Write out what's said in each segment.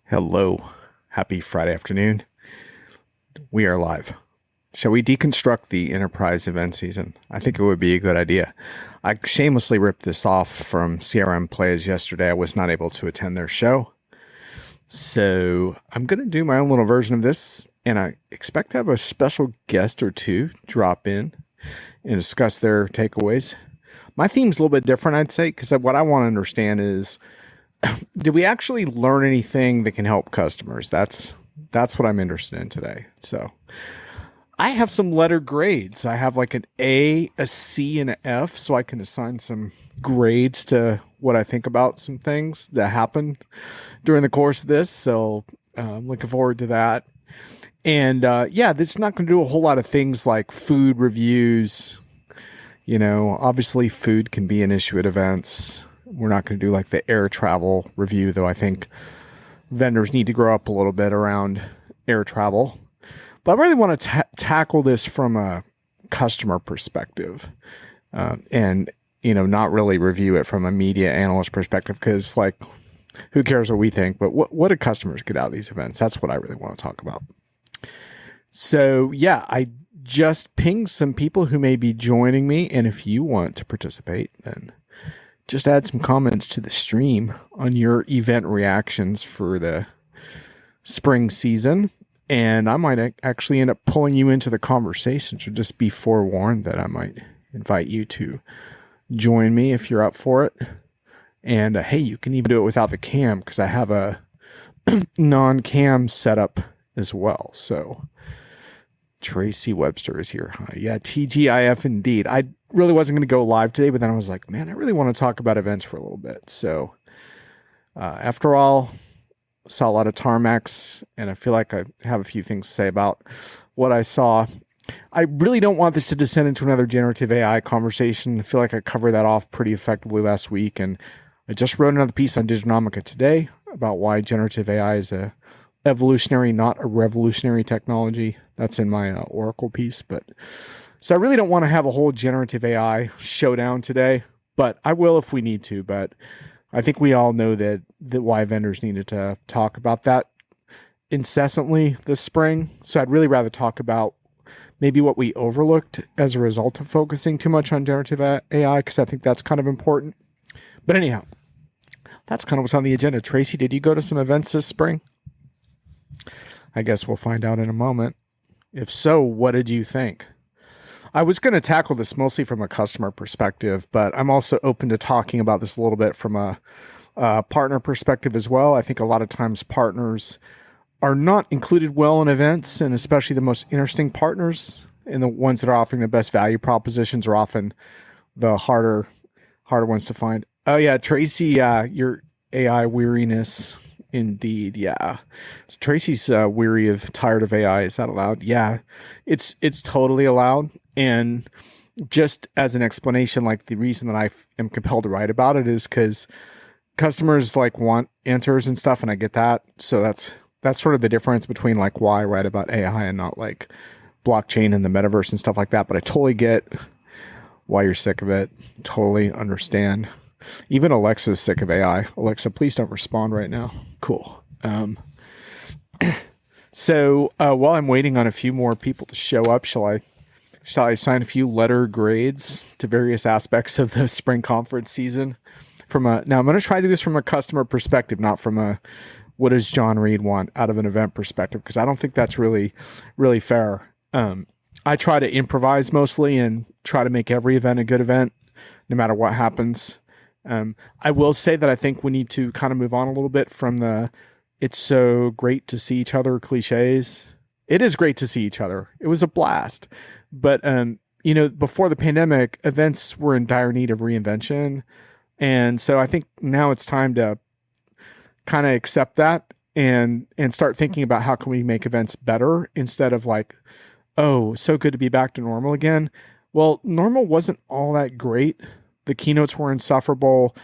Hello. Happy Friday afternoon. We are live. Shall we deconstruct the enterprise event season? I think it would be a good idea. I shamelessly ripped this off from CRM Plays yesterday. I was not able to attend their show. So I'm going to do my own little version of this, and I expect to have a special guest or two drop in and discuss their takeaways. My theme's a little bit different, I'd say, because what I want to understand is, did we actually learn anything that can help customers? That's what I'm interested in today. So I have some letter grades. I have like an A, a C, and an F, so I can assign some grades to what I think about some things that happened during the course of this. So I'm looking forward to that. And this is not going to do a whole lot of things like food reviews. You know, obviously food can be an issue at events. We're not going to do like the air travel review, though I think vendors need to grow up a little bit around air travel. But I really want to tackle this from a customer perspective and, not really review it from a media analyst perspective, because like, who cares what we think? But what do customers get out of these events? That's what I really want to talk about. So yeah, I just pinged some people who may be joining me. And if you want to participate, then just add some comments to the stream on your event reactions for the spring season. And I might actually end up pulling you into the conversation. So just be forewarned that I might invite you to join me if you're up for it. And hey, you can even do it without the cam, because I have a non-cam setup as well. So Tracy Webster is here. Yeah, TGIF indeed. I really wasn't going to go live today, but then I was like, man, I really want to talk about events for a little bit. So after all, saw a lot of tarmacs, and I feel like I have a few things to say about what I saw. I really don't want this to descend into another generative AI conversation. I feel like I covered that off pretty effectively last week, and I just wrote another piece on Diginomica today about why generative AI is a evolutionary, not a revolutionary technology. That's in my Oracle piece. So I really don't want to have a whole generative AI showdown today, but I will if we need to. But I think we all know that why vendors needed to talk about that incessantly this spring. So I'd really rather talk about maybe what we overlooked as a result of focusing too much on generative AI, because I think that's kind of important. But anyhow, that's kind of what's on the agenda. Tracy, did you go to some events this spring? I guess we'll find out in a moment. If so, what did you think? I was going to tackle this mostly from a customer perspective, but I'm also open to talking about this a little bit from a partner perspective as well. I think a lot of times partners are not included well in events, and especially the most interesting partners and the ones that are offering the best value propositions are often the harder ones to find. Oh yeah, Tracy, your AI weariness. Indeed, yeah. So Tracy's tired of AI. Is that allowed? Yeah, it's totally allowed. And just as an explanation, like the reason that I am compelled to write about it is because customers like want answers and stuff, and I get that. So that's sort of the difference between like why I write about AI and not like blockchain and the metaverse and stuff like that. But I totally get why you're sick of it. Totally understand. Even Alexa's sick of AI. Alexa, please don't respond right now. Cool. So while I'm waiting on a few more people to show up, shall I assign a few letter grades to various aspects of the spring conference season? Now I'm going to try to do this from a customer perspective, not from a what does John Reed want out of an event perspective, because I don't think that's really, really fair. I try to improvise mostly and try to make every event a good event, no matter what happens. I will say that I think we need to kind of move on a little bit from the it's so great to see each other cliches. It is great to see each other. It was a blast. But, before the pandemic, events were in dire need of reinvention. And so I think now it's time to kind of accept that and start thinking about how can we make events better instead of like, oh, so good to be back to normal again. Well, normal wasn't all that great. The keynotes were insufferable.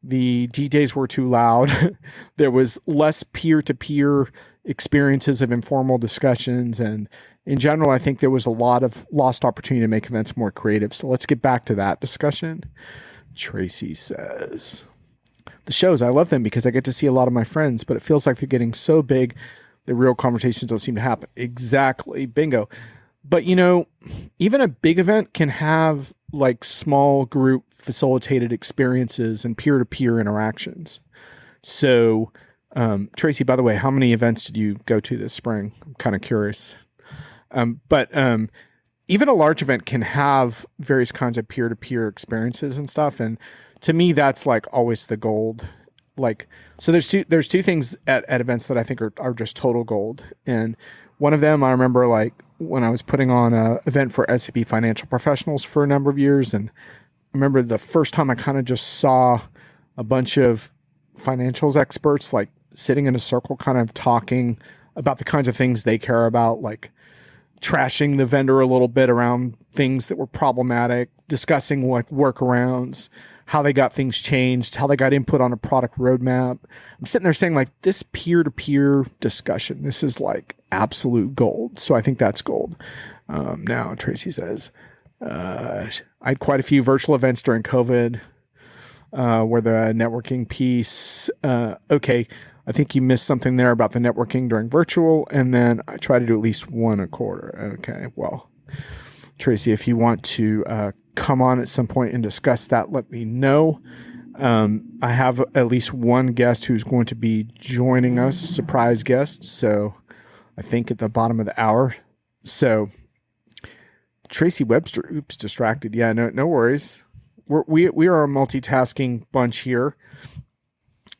The DJs were too loud. There was less peer-to-peer experiences of informal discussions. And in general, I think there was a lot of lost opportunity to make events more creative. So let's get back to that discussion. Tracy says, the shows. I love them because I get to see a lot of my friends, but it feels like they're getting so big the real conversations don't seem to happen. Exactly. Bingo. But even a big event can have like small group facilitated experiences and peer-to-peer interactions. So, Tracy, by the way, how many events did you go to this spring? I'm kind of curious. But even a large event can have various kinds of peer-to-peer experiences and stuff. And to me, that's like always the gold. Like, so there's two things at events that I think are just total gold. And one of them, I remember like when I was putting on an event for SAP financial professionals for a number of years. And I remember the first time I kind of just saw a bunch of financials experts like sitting in a circle, kind of talking about the kinds of things they care about, like trashing the vendor a little bit around things that were problematic, discussing like workarounds, how they got things changed, how they got input on a product roadmap. I'm sitting there saying like this peer-to-peer discussion, this is like absolute gold. So I think that's gold. Now Tracy says, I had quite a few virtual events during COVID where the networking piece, okay, I think you missed something there about the networking during virtual, and then I try to do at least one a quarter. Okay, well, Tracy, if you want to come on at some point and discuss that, let me know. I have at least one guest who's going to be joining us, surprise guest. So I think at the bottom of the hour. So Tracy Webster, oops, distracted. Yeah, no worries. We are a multitasking bunch here.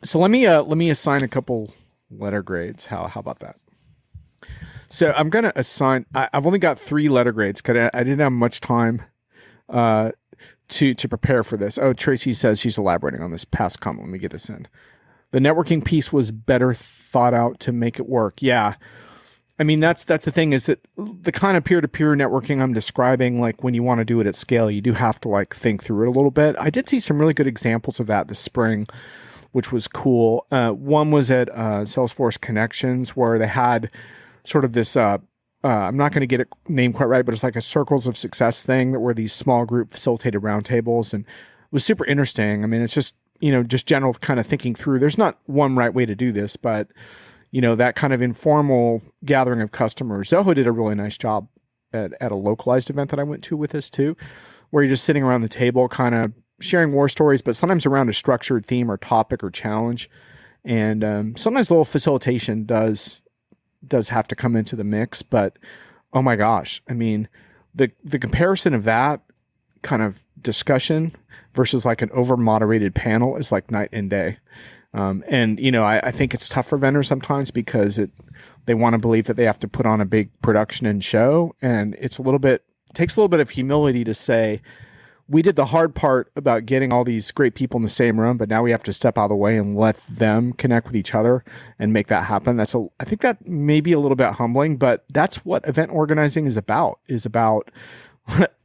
So let me assign a couple letter grades. How about that? So I'm going to assign, I've only got 3 letter grades because I didn't have much time to prepare for this. Oh, Tracy says she's elaborating on this past comment. Let me get this in. The networking piece was better thought out to make it work. Yeah. I mean, that's the thing, is that the kind of peer-to-peer networking I'm describing, like when you want to do it at scale, you do have to like think through it a little bit. I did see some really good examples of that this spring, which was cool. One was at Salesforce Connections, where they had sort of this, I'm not going to get it named quite right, but it's like a circles of success thing that were these small group facilitated roundtables, and it was super interesting. I mean, it's just, just general kind of thinking through. There's not one right way to do this, but that kind of informal gathering of customers. Zoho did a really nice job at a localized event that I went to with this too, where you're just sitting around the table, kind of sharing war stories, but sometimes around a structured theme or topic or challenge. And sometimes a little facilitation does have to come into the mix, but oh my gosh, I mean, the comparison of that kind of discussion versus like an over moderated panel is like night and day. I think it's tough for vendors sometimes because they want to believe that they have to put on a big production and show, and it takes a little bit of humility to say, we did the hard part about getting all these great people in the same room, but now we have to step out of the way and let them connect with each other and make that happen. I think that may be a little bit humbling, but that's what event organizing is about,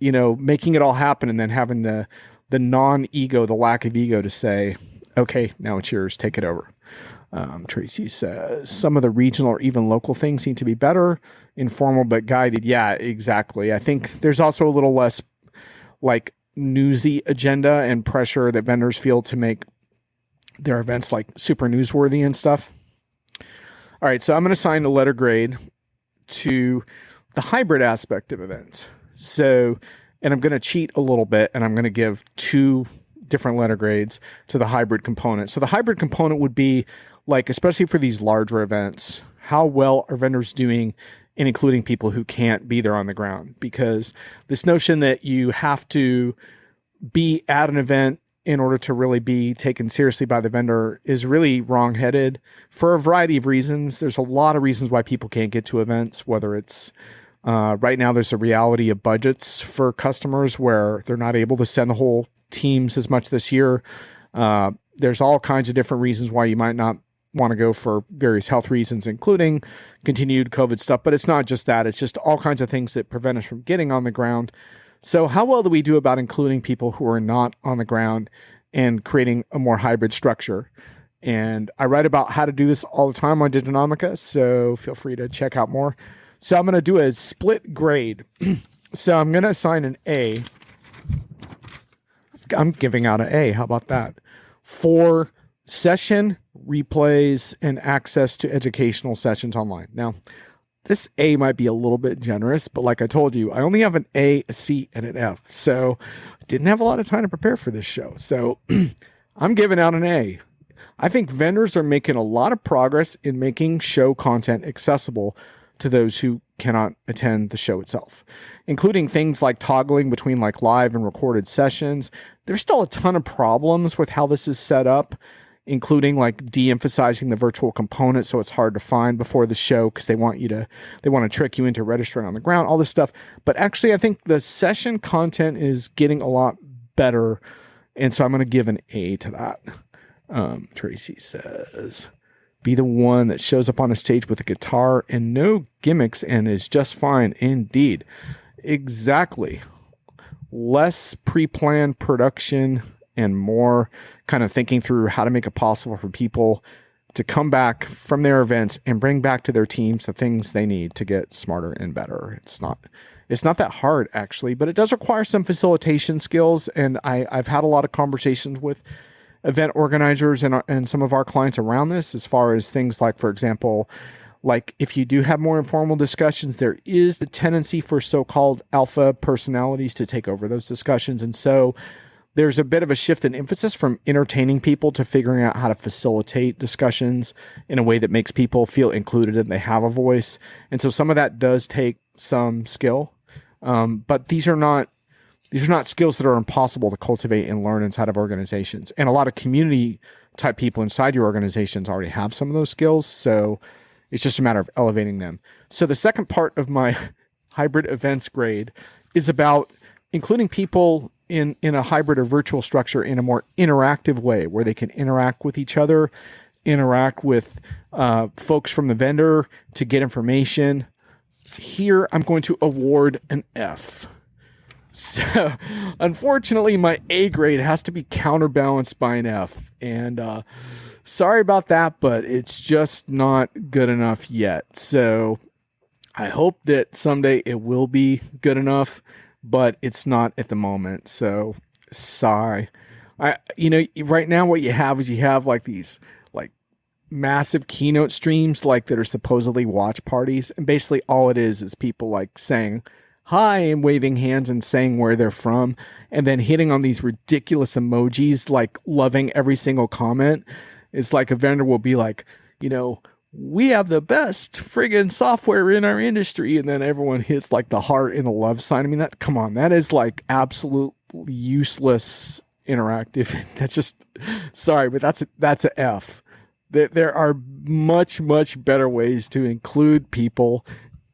making it all happen and then having the non-ego, the lack of ego to say, okay, now it's yours, take it over. Tracy says, some of the regional or even local things seem to be better, informal but guided. Yeah, exactly. I think there's also a little less like newsy agenda and pressure that vendors feel to make their events like super newsworthy and stuff. All right, so I'm going to assign a letter grade to the hybrid aspect of events. So, and I'm going to cheat a little bit, and I'm going to give 2 different letter grades to the hybrid component. So the hybrid component would be like, especially for these larger events, how well are vendors doing in including people who can't be there on the ground? Because this notion that you have to be at an event in order to really be taken seriously by the vendor is really wrong-headed for a variety of reasons. There's a lot of reasons why people can't get to events, whether it's right now there's a reality of budgets for customers where they're not able to send the whole teams as much this year. There's all kinds of different reasons why you might not want to go for various health reasons, including continued COVID stuff. But it's not just that. It's just all kinds of things that prevent us from getting on the ground. So how well do we do about including people who are not on the ground and creating a more hybrid structure? And I write about how to do this all the time on Diginomica, so feel free to check out more. So I'm going to do a split grade. So I'm going to assign an A. I'm giving out an A. How about that? For session replays and access to educational sessions online. Now, this A might be a little bit generous, but like I told you, I only have an A, a C, and an F. So I didn't have a lot of time to prepare for this show. So I'm giving out an A. I think vendors are making a lot of progress in making show content accessible to those who cannot attend the show itself, including things like toggling between like live and recorded sessions. There's still a ton of problems with how this is set up, including like de-emphasizing the virtual component so it's hard to find before the show because they want to trick you into registering on the ground, all this stuff. But actually, I think the session content is getting a lot better, and so I'm going to give an A to that. Tracy says, be the one that shows up on a stage with a guitar and no gimmicks and is just fine. Indeed. Exactly. Less pre-planned production and more kind of thinking through how to make it possible for people to come back from their events and bring back to their teams the things they need to get smarter and better. It's not that hard actually, but it does require some facilitation skills. And I've had a lot of conversations with event organizers and some of our clients around this, as far as things like, for example, like if you do have more informal discussions, there is the tendency for so-called alpha personalities to take over those discussions. And so there's a bit of a shift in emphasis from entertaining people to figuring out how to facilitate discussions in a way that makes people feel included and they have a voice. And so some of that does take some skill, but these are not skills that are impossible to cultivate and learn inside of organizations. And a lot of community type people inside your organizations already have some of those skills. So it's just a matter of elevating them. So the second part of my hybrid events grade is about including people in a hybrid or virtual structure in a more interactive way where they can interact with each other, interact with folks from the vendor to get information. Here, I'm going to award an F. So, unfortunately, my A grade has to be counterbalanced by an F. And sorry about that, but it's just not good enough yet. So, I hope that someday it will be good enough, but it's not at the moment. So, sorry. Right now what you have like these like massive keynote streams like that are supposedly watch parties. And basically all it is people like saying hi and waving hands and saying where they're from, and then hitting on these ridiculous emojis, like loving every single comment. It's like a vendor will be like, we have the best friggin' software in our industry. And then everyone hits like the heart and the love sign. I mean, that is like absolutely useless interactive. That's just, sorry, but that's an F. There are much, much better ways to include people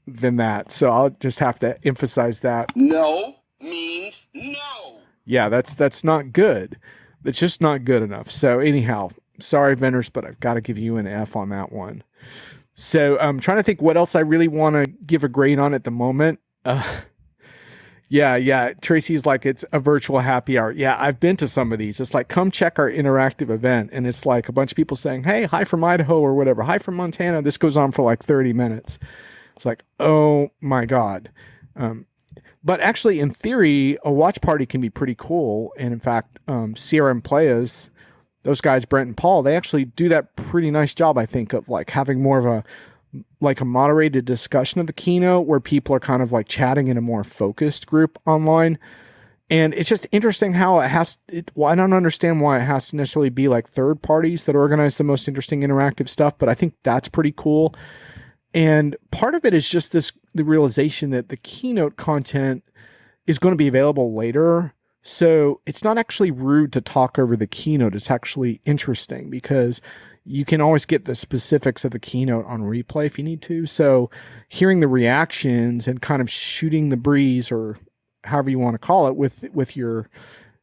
than that. So I'll just have to emphasize that. No means no. Yeah, that's not good. That's just not good enough. So anyhow, sorry vendors, but I've got to give you an F on that one. So I'm trying to think what else I really want to give a grade on at the moment. Yeah. Tracy's like, it's a virtual happy hour. Yeah, I've been to some of these. It's like, come check our interactive event. And it's like a bunch of people saying, hey, hi from Idaho or whatever. Hi from Montana. This goes on for like 30 minutes. It's like, oh my God. But actually, in theory, a watch party can be pretty cool. And in fact, CRM Playas, those guys, Brent and Paul, they actually do that pretty nice job, I think, of like having more of a moderated discussion of the keynote where people are kind of like chatting in a more focused group online. And it's just interesting how I don't understand why it has to necessarily be like third parties that organize the most interesting interactive stuff, but I think that's pretty cool. And part of it is just the realization that the keynote content is going to be available later. So it's not actually rude to talk over the keynote. It's actually interesting because you can always get the specifics of the keynote on replay if you need to. So hearing the reactions and kind of shooting the breeze, or however you want to call it, with your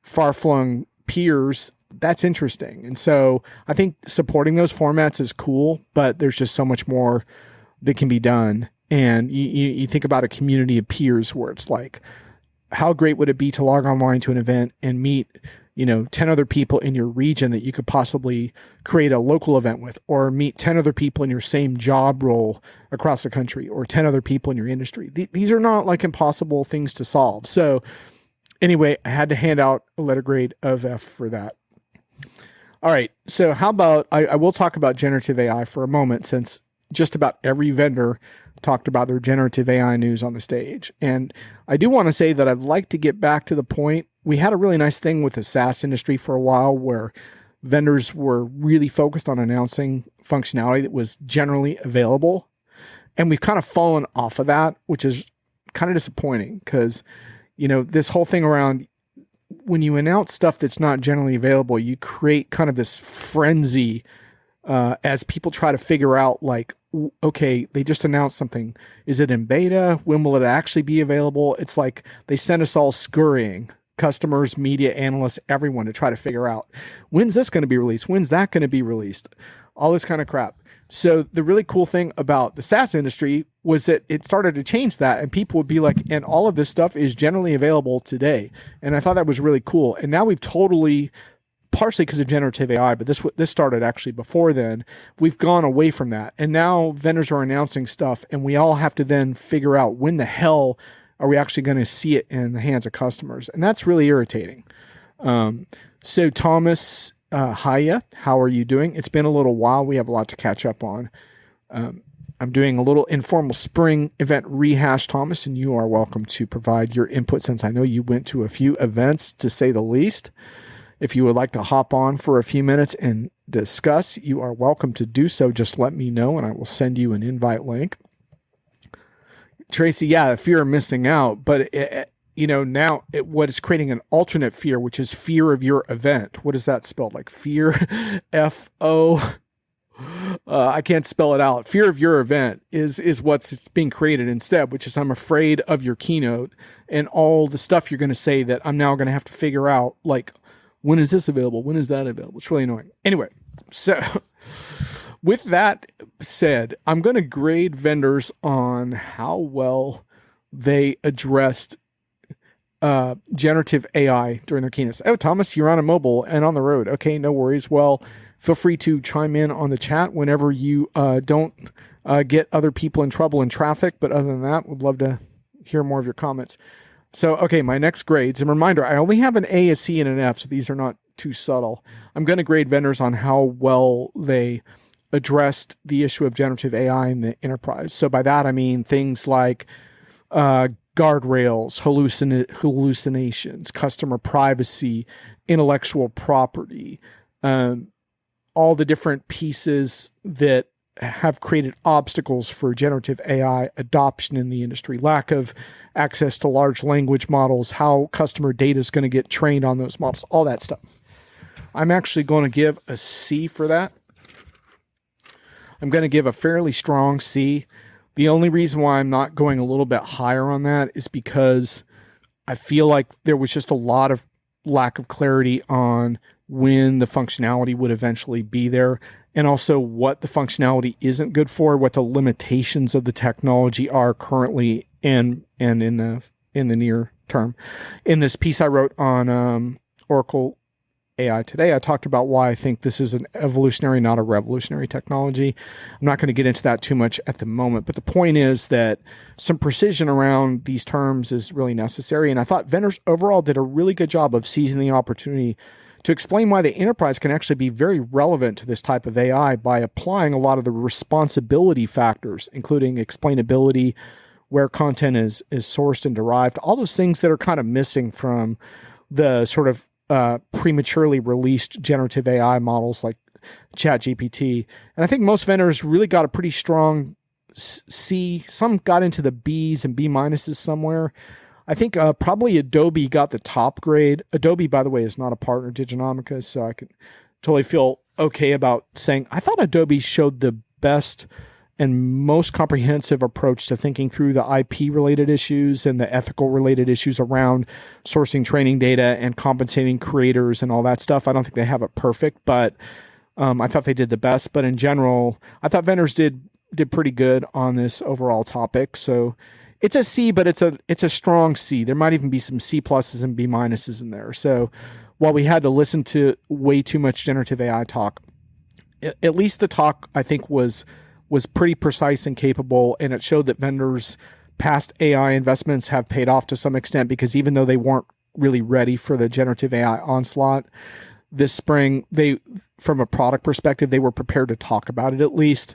far-flung peers, that's interesting. And so I think supporting those formats is cool, but there's just so much more that can be done. And you think about a community of peers where it's like, how great would it be to log online to an event and meet, 10 other people in your region that you could possibly create a local event with, or meet 10 other people in your same job role across the country, or 10 other people in your industry. These are not like impossible things to solve. So anyway, I had to hand out a letter grade of F for that. All right. So how about I will talk about generative AI for a moment, since just about every vendor talked about their generative AI news on the stage. And I do want to say that I'd like to get back to the point. We had a really nice thing with the SaaS industry for a while where vendors were really focused on announcing functionality that was generally available. And we've kind of fallen off of that, which is kind of disappointing because, this whole thing around when you announce stuff that's not generally available, you create kind of this frenzy as people try to figure out, like, okay, they just announced something. Is it in beta? When will it actually be available? It's like they send us all scurrying, customers, media analysts, everyone, to try to figure out, when's this going to be released? When's that going to be released? All this kind of crap. So the really cool thing about the SaaS industry was that it started to change that, and people would be like, and all of this stuff is generally available today. And I thought that was really cool. And now we've totally, partially because of generative AI, but this started actually before then, we've gone away from that. And now vendors are announcing stuff, and we all have to then figure out when the hell are we actually going to see it in the hands of customers. And that's really irritating. So Thomas, hiya, how are you doing? It's been a little while. We have a lot to catch up on. I'm doing a little informal spring event rehash, Thomas, and you are welcome to provide your input since I know you went to a few events, to say the least. If you would like to hop on for a few minutes and discuss, you are welcome to do so. Just let me know and I will send you an invite link. Tracy, yeah, fear of missing out, but what is creating an alternate fear, which is fear of your event. What is that spelled? Like fear, F-O, I can't spell it out. Fear of your event is what's being created instead, which is I'm afraid of your keynote and all the stuff you're going to say that I'm now going to have to figure out, like, when is this available? When is that available? It's really annoying. Anyway, so with that said, I'm going to grade vendors on how well they addressed generative AI during their keynotes. Oh, Thomas, you're on a mobile and on the road. Okay, no worries. Well, feel free to chime in on the chat whenever you don't get other people in trouble in traffic. But other than that, would love to hear more of your comments. So, okay, my next grades. And reminder, I only have an A, a C, and an F, so these are not too subtle. I'm going to grade vendors on how well they addressed the issue of generative AI in the enterprise. So by that, I mean things like guardrails, hallucinations, customer privacy, intellectual property, all the different pieces that have created obstacles for generative AI adoption in the industry, lack of access to large language models, how customer data is going to get trained on those models, all that stuff. I'm actually going to give a C for that. I'm going to give a fairly strong C. The only reason why I'm not going a little bit higher on that is because I feel like there was just a lot of lack of clarity on when the functionality would eventually be there, and also what the functionality isn't good for, what the limitations of the technology are currently and in the near term. In this piece I wrote on Oracle AI Today, I talked about why I think this is an evolutionary, not a revolutionary technology. I'm not going to get into that too much at the moment, but the point is that some precision around these terms is really necessary. And I thought vendors overall did a really good job of seizing the opportunity to explain why the enterprise can actually be very relevant to this type of AI by applying a lot of the responsibility factors, including explainability, where content is sourced and derived, all those things that are kind of missing from the sort of prematurely released generative AI models like ChatGPT. And I think most vendors really got a pretty strong C. Some got into the B's and B minuses somewhere. I think probably Adobe got the top grade. Adobe, by the way, is not a partner of Diginomica, so I can totally feel okay about saying I thought Adobe showed the best and most comprehensive approach to thinking through the IP-related issues and the ethical-related issues around sourcing training data and compensating creators and all that stuff. I don't think they have it perfect, but I thought they did the best. But in general, I thought vendors did pretty good on this overall topic. So it's a C, but it's a strong C. There might even be some C pluses and B minuses in there. So while we had to listen to way too much generative AI talk, at least the talk I think was pretty precise and capable, and it showed that vendors' past AI investments have paid off to some extent, because even though they weren't really ready for the generative AI onslaught, this spring. From a product perspective, they were prepared to talk about it at least.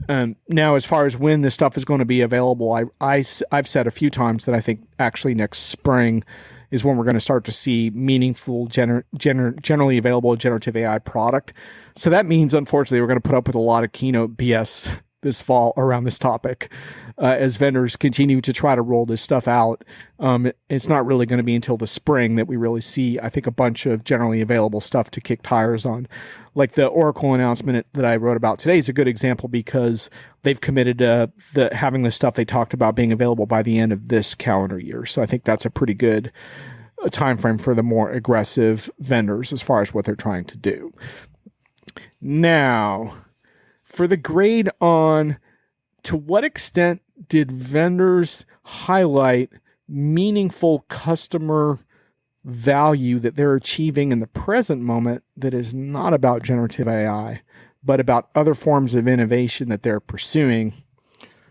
Now, as far as when this stuff is going to be available, I've said a few times that I think actually next spring is when we're going to start to see meaningful, generally available generative AI product. So that means, unfortunately, we're going to put up with a lot of keynote BS this fall around this topic as vendors continue to try to roll this stuff out. It's not really going to be until the spring that we really see, I think, a bunch of generally available stuff to kick tires on. Like the Oracle announcement that I wrote about today is a good example because they've committed to having the stuff they talked about being available by the end of this calendar year. So I think that's a pretty good time frame for the more aggressive vendors as far as what they're trying to do. Now, for the grade on to what extent did vendors highlight meaningful customer value that they're achieving in the present moment that is not about generative AI, but about other forms of innovation that they're pursuing.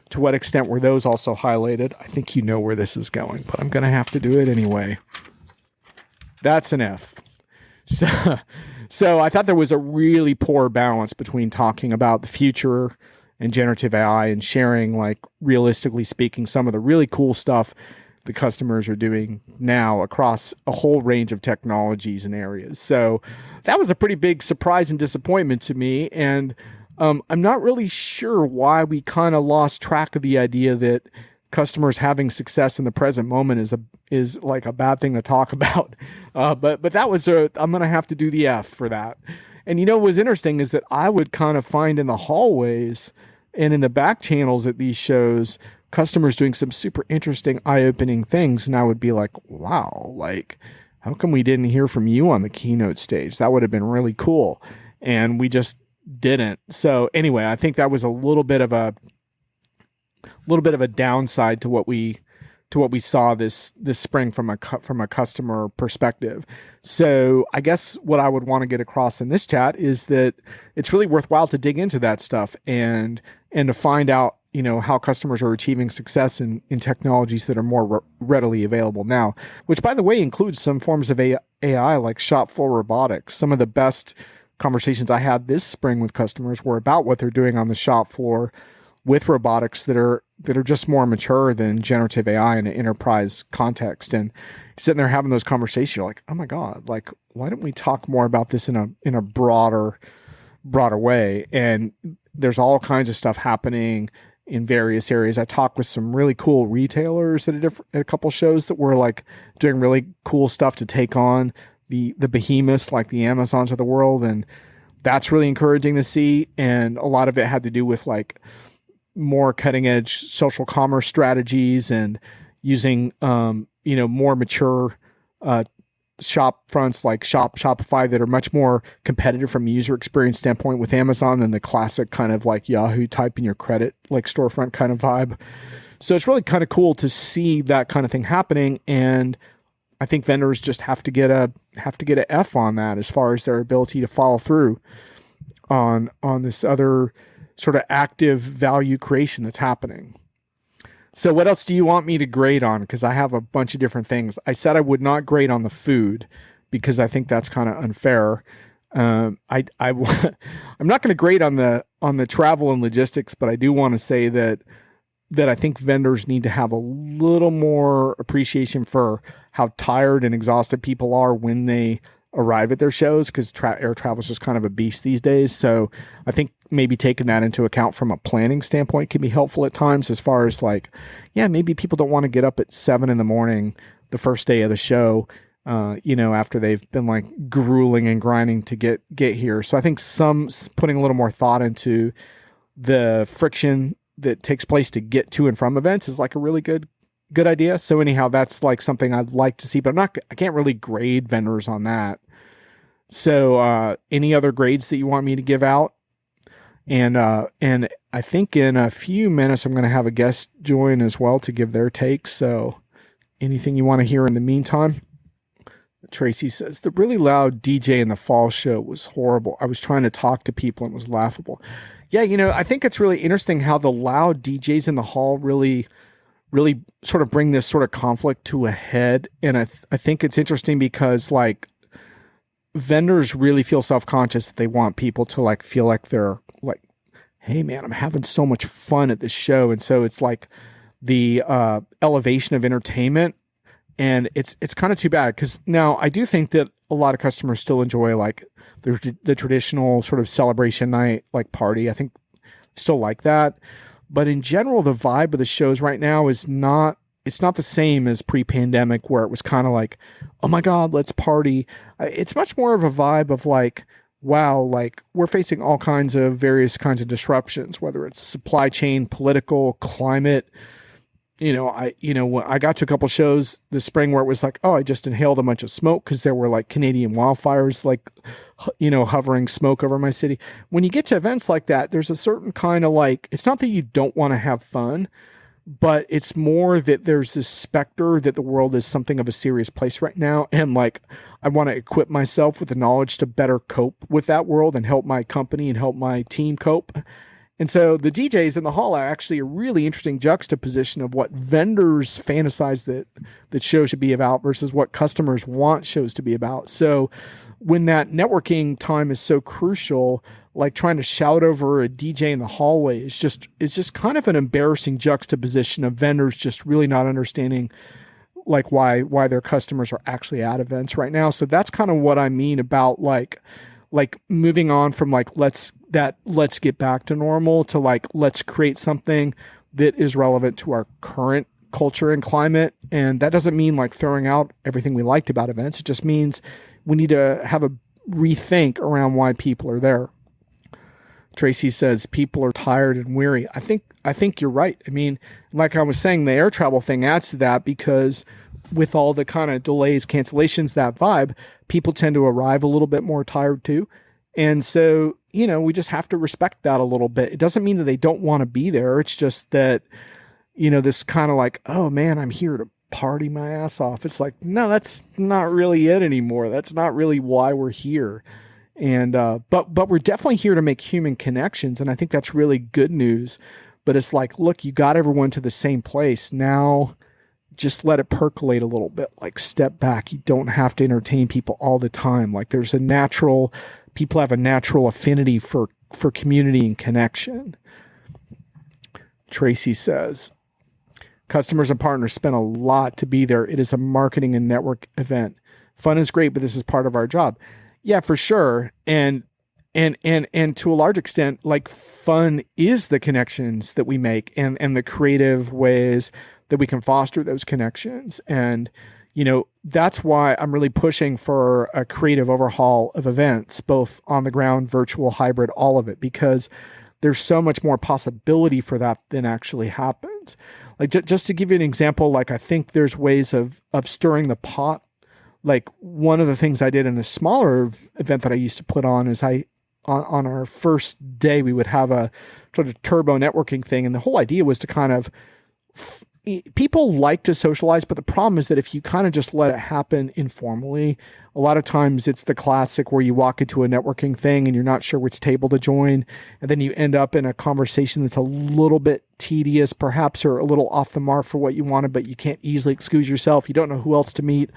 To what extent were those also highlighted? I think you know where this is going, but I'm going to have to do it anyway. That's an F. So I thought there was a really poor balance between talking about the future and generative AI and sharing, like, realistically speaking, some of the really cool stuff the customers are doing now across a whole range of technologies and areas. So that was a pretty big surprise and disappointment to me. And I'm not really sure why we kind of lost track of the idea that customers having success in the present moment is like a bad thing to talk about. But that was I'm going to have to do the F for that. And what was interesting is that I would kind of find in the hallways and in the back channels at these shows, customers doing some super interesting, eye-opening things. And I would be like, wow, like, how come we didn't hear from you on the keynote stage? That would have been really cool. And we just didn't. So anyway, I think that was a little bit of a downside to what we saw this spring from a customer perspective. So I guess what I would want to get across in this chat is that it's really worthwhile to dig into that stuff and to find out, how customers are achieving success in technologies that are more readily available now, which, by the way, includes some forms of AI like shop floor robotics. Some of the best conversations I had this spring with customers were about what they're doing on the shop floor with robotics that are just more mature than generative AI in an enterprise context. And sitting there having those conversations, you're like, oh my God, like, why don't we talk more about this in a broader way? And there's all kinds of stuff happening in various areas. I talked with some really cool retailers at a couple shows that were like doing really cool stuff to take on the behemoths like the Amazons of the world. And that's really encouraging to see. And a lot of it had to do with like more cutting edge social commerce strategies and using, more mature shop fronts like Shopify that are much more competitive from a user experience standpoint with Amazon than the classic kind of like Yahoo type in your credit, like storefront kind of vibe. So it's really kind of cool to see that kind of thing happening. And I think vendors just have to get a F on that as far as their ability to follow through on this other sort of active value creation that's happening. So what else do you want me to grade on? Because I have a bunch of different things. I said I would not grade on the food because I think that's kind of unfair. I'm not going to grade on the travel and logistics, but I do want to say that I think vendors need to have a little more appreciation for how tired and exhausted people are when they arrive at their shows, because air travel is just kind of a beast these days. So I think maybe taking that into account from a planning standpoint can be helpful at times, as far as like, maybe people don't want to get up at 7 a.m. the first day of the show, after they've been like grueling and grinding to get here. So I think some putting a little more thought into the friction that takes place to get to and from events is like a really good idea. So anyhow, that's like something I'd like to see, but I can't really grade vendors on that. So any other grades that you want me to give out? And I think in a few minutes, I'm going to have a guest join as well to give their take. So anything you want to hear in the meantime? Tracy says, the really loud DJ in the fall show was horrible. I was trying to talk to people and it was laughable. Yeah, I think it's really interesting how the loud DJs in the hall really sort of bring this sort of conflict to a head. And I think it's interesting because like vendors really feel self-conscious that they want people to like feel like they're like, hey man, I'm having so much fun at this show. And so it's like the elevation of entertainment. And it's kind of too bad, because now I do think that a lot of customers still enjoy like the traditional sort of celebration night, like party. I think still like that. But in general, the vibe of the shows right now is not, it's not the same as pre-pandemic, where it was kind of like, oh my God, let's party. It's much more of a vibe of like, wow, like we're facing all kinds of various kinds of disruptions, whether it's supply chain, political, climate. I got to a couple shows this spring where it was like, oh, I just inhaled a bunch of smoke because there were like Canadian wildfires, like, hovering smoke over my city. When you get to events like that, there's a certain kind of like, it's not that you don't want to have fun, but it's more that there's this specter that the world is something of a serious place right now. And like, I want to equip myself with the knowledge to better cope with that world and help my company and help my team cope. And so the DJs in the hall are actually a really interesting juxtaposition of what vendors fantasize that shows should be about versus what customers want shows to be about. So when that networking time is so crucial, like trying to shout over a DJ in the hallway is just kind of an embarrassing juxtaposition of vendors just really not understanding like why their customers are actually at events right now. So that's kind of what I mean about like moving on from like let's get back to normal to like let's create something that is relevant to our current culture and climate. And that doesn't mean like throwing out everything we liked about events. It just means we need to have a rethink around why people are there. Tracy says people are tired and weary. I think you're right. I mean, like I was saying, the air travel thing adds to that, because with all the kind of delays, cancellations, that vibe, people tend to arrive a little bit more tired too. And so, we just have to respect that a little bit. It doesn't mean that they don't want to be there. It's just that, this kind of like, oh man, I'm here to party my ass off. It's like, no, that's not really it anymore. That's not really why we're here. And, but we're definitely here to make human connections. And I think that's really good news. But it's like, look, you got everyone to the same place. Now just let it percolate a little bit, like step back. You don't have to entertain people all the time. Like people have a natural affinity for community and connection. Tracy says, customers and partners spend a lot to be there. It is a marketing and network event. Fun is great, but this is part of our job. Yeah, for sure. And to a large extent, like fun is the connections that we make and the creative ways that we can foster those connections. And, that's why I'm really pushing for a creative overhaul of events, both on the ground, virtual, hybrid, all of it, because there's so much more possibility for that than actually happens. Like just to give you an example, like I think there's ways of stirring the pot. Like one of the things I did in a smaller event that I used to put on is on our first day, we would have a sort of turbo networking thing. And the whole idea was to kind of, people like to socialize, but the problem is that if you kind of just let it happen informally, a lot of times it's the classic where you walk into a networking thing and you're not sure which table to join. And then you end up in a conversation that's a little bit tedious, perhaps, or a little off the mark for what you wanted, but you can't easily excuse yourself. You don't know who else to meet.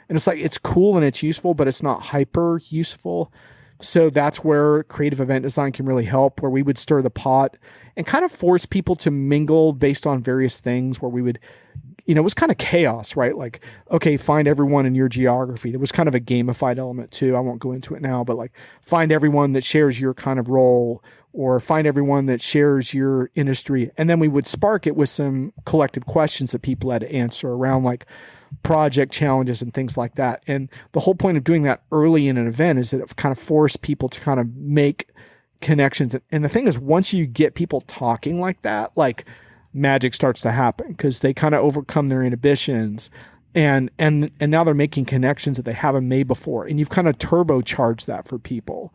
And it's like, it's cool and it's useful, but it's not hyper useful. So that's where creative event design can really help, where we would stir the pot and kind of force people to mingle based on various things, where we would, it was kind of chaos, right? Like, okay, find everyone in your geography. There was kind of a gamified element too. I won't go into it now, but like find everyone that shares your kind of role, or find everyone that shares your industry. And then we would spark it with some collective questions that people had to answer around like project challenges and things like that. And the whole point of doing that early in an event is that it kind of forced people to kind of make connections. And the thing is, once you get people talking like that, like magic starts to happen, because they kind of overcome their inhibitions and now they're making connections that they haven't made before. And you've kind of turbocharged that for people.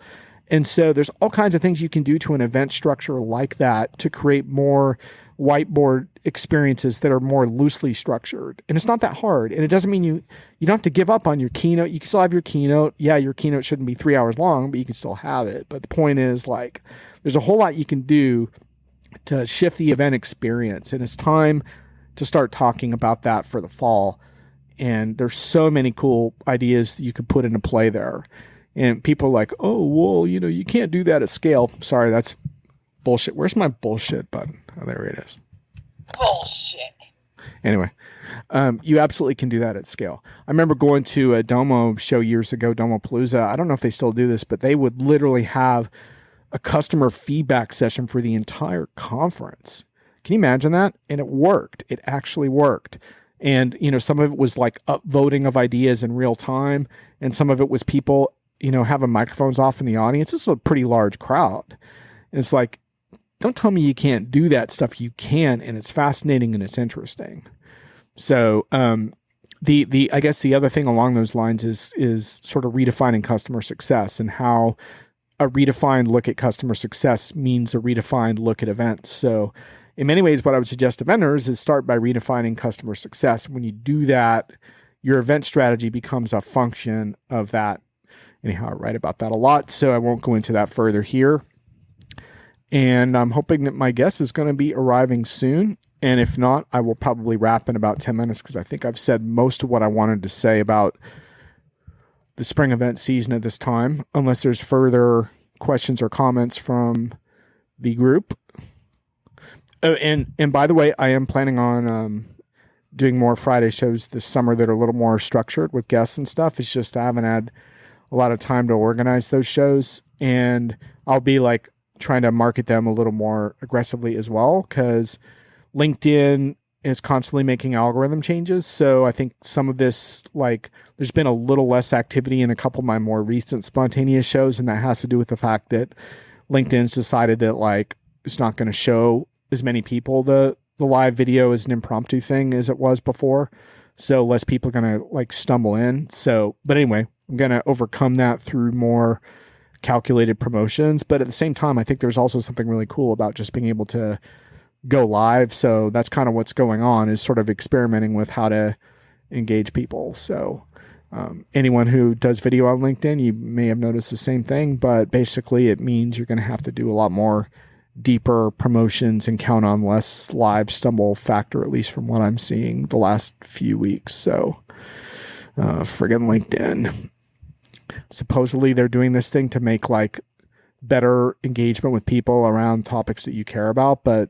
And so there's all kinds of things you can do to an event structure like that to create more whiteboard experiences that are more loosely structured. And it's not that hard. And it doesn't mean you don't have to give up on your keynote. You can still have your keynote. Yeah, your keynote shouldn't be 3 hours long, but you can still have it. But the point is, like, there's a whole lot you can do to shift the event experience. And it's time to start talking about that for the fall. And there's so many cool ideas that you could put into play there. And people are like, oh, well, you can't do that at scale. Sorry, that's bullshit. Where's my bullshit button? Oh, there it is. Bullshit. Anyway, you absolutely can do that at scale. I remember going to a Domo show years ago, Domo Palooza. I don't know if they still do this, but they would literally have a customer feedback session for the entire conference. Can you imagine that? And it worked. It actually worked. And, some of it was like upvoting of ideas in real time. And some of it was people, having microphones off in the audience. This is a pretty large crowd. And it's like, don't tell me you can't do that stuff. You can. And it's fascinating and it's interesting. So, I guess the other thing along those lines is sort of redefining customer success, and how a redefined look at customer success means a redefined look at events. So in many ways, what I would suggest to vendors is start by redefining customer success. When you do that, your event strategy becomes a function of that. Anyhow, I write about that a lot, so I won't go into that further here. And I'm hoping that my guest is going to be arriving soon. And if not, I will probably wrap in about 10 minutes, because I think I've said most of what I wanted to say about the spring event season at this time, unless there's further questions or comments from the group. Oh, and by the way, I am planning on doing more Friday shows this summer that are a little more structured with guests and stuff. It's just I haven't had a lot of time to organize those shows, and I'll be like trying to market them a little more aggressively as well, because LinkedIn is constantly making algorithm changes. So I think some of this, like, there's been a little less activity in a couple of my more recent spontaneous shows, and that has to do with the fact that LinkedIn's decided that, like, it's not going to show as many people the live video as an impromptu thing as it was before. So less people are going to, like, stumble in. So, but anyway, I'm going to overcome that through more calculated promotions. But at the same time, I think there's also something really cool about just being able to go live. So that's kind of what's going on, is sort of experimenting with how to engage people. So anyone who does video on LinkedIn, you may have noticed the same thing, but basically it means you're going to have to do a lot more deeper promotions and count on less live stumble factor, at least from what I'm seeing the last few weeks. So friggin' LinkedIn. Supposedly they're doing this thing to make, like, better engagement with people around topics that you care about, but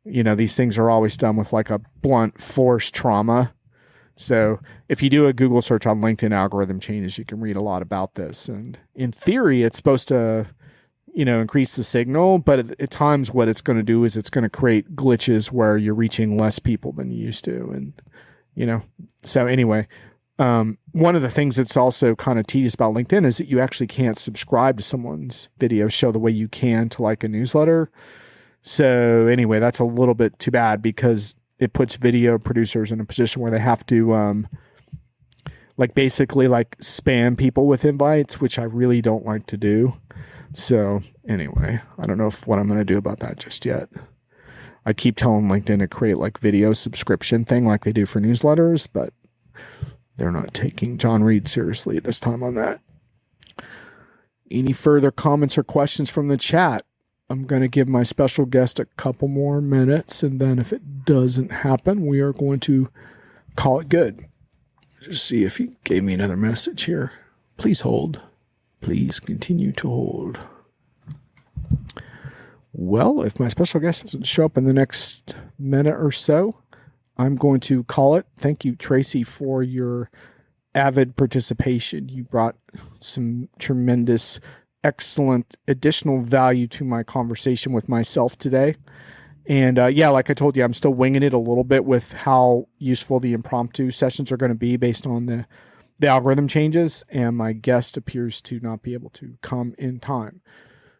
these things are always done with, like, a blunt force trauma. So if you do a Google search on LinkedIn algorithm changes, you can read a lot about this. And in theory, it's supposed to, increase the signal, but at times what it's going to do is it's going to create glitches where you're reaching less people than you used to. And, so anyway, one of the things that's also kind of tedious about LinkedIn is that you actually can't subscribe to someone's video show the way you can to, like, a newsletter. So anyway, that's a little bit too bad, because it puts video producers in a position where they have to, basically spam people with invites, which I really don't like to do. So anyway, I don't know what I'm going to do about that just yet. I keep telling LinkedIn to create, like, video subscription thing like they do for newsletters, but they're not taking John Reed seriously this time on that. Any further comments or questions from the chat? I'm going to give my special guest a couple more minutes, and then if it doesn't happen, we are going to call it good. Just see if he gave me another message here. Please hold. Please continue to hold. Well, if my special guest doesn't show up in the next minute or so, I'm going to call it. Thank you, Tracy, for your avid participation. You brought some tremendous, excellent additional value to my conversation with myself today. And like I told you, I'm still winging it a little bit with how useful the impromptu sessions are going to be based on the algorithm changes. And my guest appears to not be able to come in time.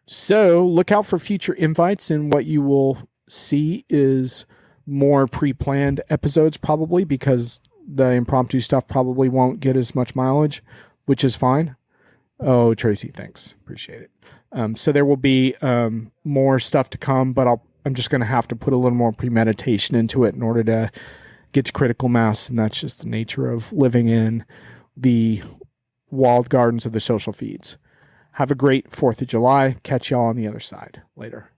So look out for future invites, and what you will see is more pre-planned episodes, probably, because the impromptu stuff probably won't get as much mileage, which is fine. Oh, Tracy, thanks. Appreciate it. So there will be more stuff to come, but I'm just going to have to put a little more premeditation into it in order to get to critical mass, and that's just the nature of living in the walled gardens of the social feeds. Have a great 4th of July. Catch y'all on the other side. Later.